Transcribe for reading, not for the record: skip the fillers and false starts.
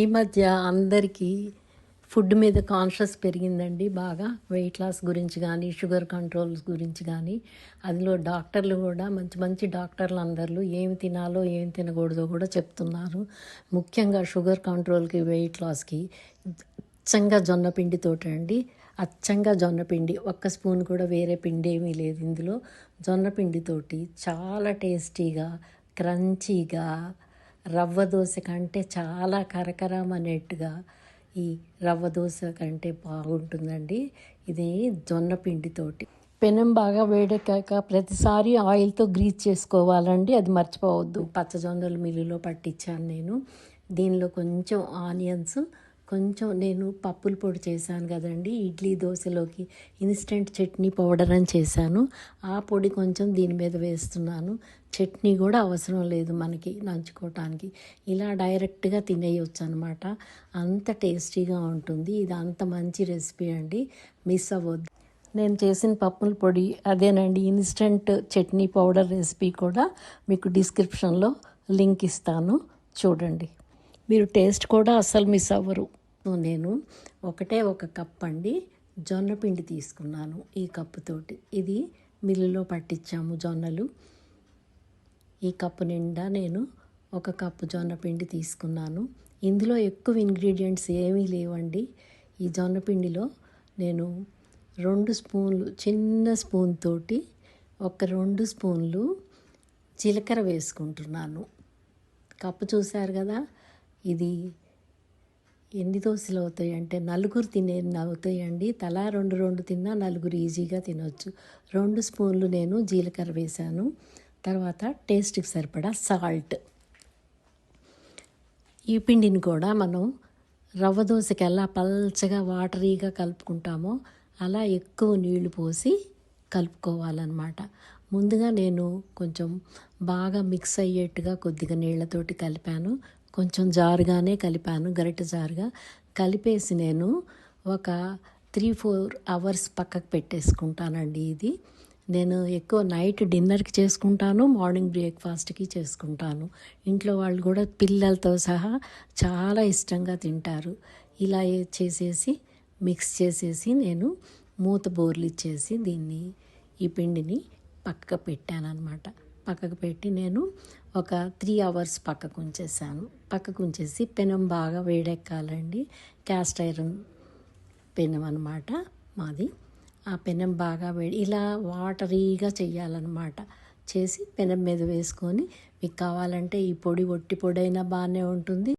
ఈ మధ్య అందరికీ ఫుడ్ మీద కాన్షియస్ పెరిగిందండి బాగా. వెయిట్ లాస్ గురించి కానీ, షుగర్ కంట్రోల్స్ గురించి కానీ. అందులో డాక్టర్లు కూడా మంచి మంచి డాక్టర్లు అందరూ ఏమి తినాలో ఏమి తినకూడదో కూడా చెప్తున్నారు. ముఖ్యంగా షుగర్ కంట్రోల్కి, వెయిట్ లాస్కి అచ్చంగా జొన్న పిండితోటి అండి. అచ్చంగా జొన్న పిండి, ఒక్క స్పూన్ కూడా వేరే పిండి ఏమీ లేదు ఇందులో. జొన్న పిండితోటి చాలా టేస్టీగా, క్రంచీగా, రవ్వ దోశ కంటే చాలా కరకరమనేట్టుగా ఈ రవ్వ దోశ కంటే బాగుంటుందండి. ఇది జొన్న పిండితోటి. పెనం బాగా వేడెక్కాక ప్రతిసారి ఆయిల్తో గ్రీజ్ చేసుకోవాలండి, అది మర్చిపోవద్దు. పచ్చజొన్నలు మిల్లులో పట్టించాను నేను. దీనిలో కొంచెం ఆనియన్స్, కొంచెం నేను పప్పుల పొడి చేశాను కదండి, ఇడ్లీ దోశలోకి ఇన్స్టెంట్ చట్నీ పౌడర్ అని చేశాను. ఆ పొడి కొంచెం దీని మీద వేస్తున్నాను. చట్నీ కూడా అవసరం లేదు మనకి నంచుకోవటానికి, ఇలా డైరెక్ట్గా తినేయొచ్చు అనమాట. అంత టేస్టీగా ఉంటుంది. ఇది అంత మంచి రెసిపీ అండి, మిస్ అవ్వద్దు. నేను చేసిన పప్పుల పొడి అదేనండి, ఇన్స్టెంట్ చట్నీ పౌడర్ రెసిపీ కూడా మీకు డిస్క్రిప్షన్లో లింక్ ఇస్తాను, చూడండి. మీరు టేస్ట్ కూడా అస్సలు మిస్ అవ్వరు. నేను ఒక కప్ అండి జొన్న పిండి తీసుకున్నాను ఈ కప్పుతోటి. ఇది మిల్లులో పట్టించాము జొన్నలు. ఈ కప్పు నిండా నేను 1 కప్పు జొన్న పిండి తీసుకున్నాను. ఇందులో ఎక్కువ ఇంగ్రీడియంట్స్ ఏమీ లేవండి. ఈ జొన్న పిండిలో నేను 2 స్పూన్లు, చిన్న స్పూన్ తోటి 2 స్పూన్లు జీలకర్ర వేసుకుంటున్నాను. కప్పు చూశారు కదా, ఇది ఎన్ని దోశలు అవుతాయి అంటే 4 తినే అవుతాయండి. తలా 2 తిన్నా 4 ఈజీగా తినొచ్చు. 2 స్పూన్లు నేను జీలకర్ర వేశాను. తర్వాత టేస్ట్కి సరిపడా సాల్ట్. ఈ పిండిని కూడా మనం రవ్వ దోశకి ఎలా పల్చగా వాటరీగా కలుపుకుంటామో అలా ఎక్కువ నీళ్లు పోసి కలుపుకోవాలన్నమాట. ముందుగా నేను కొంచెం బాగా మిక్స్ అయ్యేట్టుగా కొద్దిగా నీళ్లతోటి కలిపాను. కొంచెం జారుగానే కలిపాను, గరిటె జారుగా కలిపేసి నేను ఒక 3-4 అవర్స్ పక్కకు పెట్టేసుకుంటానండి. ఇది నేను ఎక్కువ నైట్ డిన్నర్కి చేసుకుంటాను, మార్నింగ్ బ్రేక్ఫాస్ట్కి చేసుకుంటాను. ఇంట్లో వాళ్ళు కూడా పిల్లలతో సహా చాలా ఇష్టంగా తింటారు. ఇలా చేసేసి మిక్స్ చేసేసి నేను మూత బోర్లు ఇచ్చేసి ఈ పిండిని పక్కకు పెట్టాను అనమాట. పక్కకు పెట్టి నేను ఒక 3 అవర్స్ పక్కకు ఉంచేసి పెనం బాగా వేడెక్కాలండి. క్యాస్ట్ ఐరన్ పెనం అనమాట మాది. ఆ పెనం బాగా ఇలా వాటరీగా చేయాలన్నమాట. చేసి పెనం మీద వేసుకొని, మీకు కావాలంటే ఈ పొడి ఒట్టి పొడి అయినా బాగానే ఉంటుంది,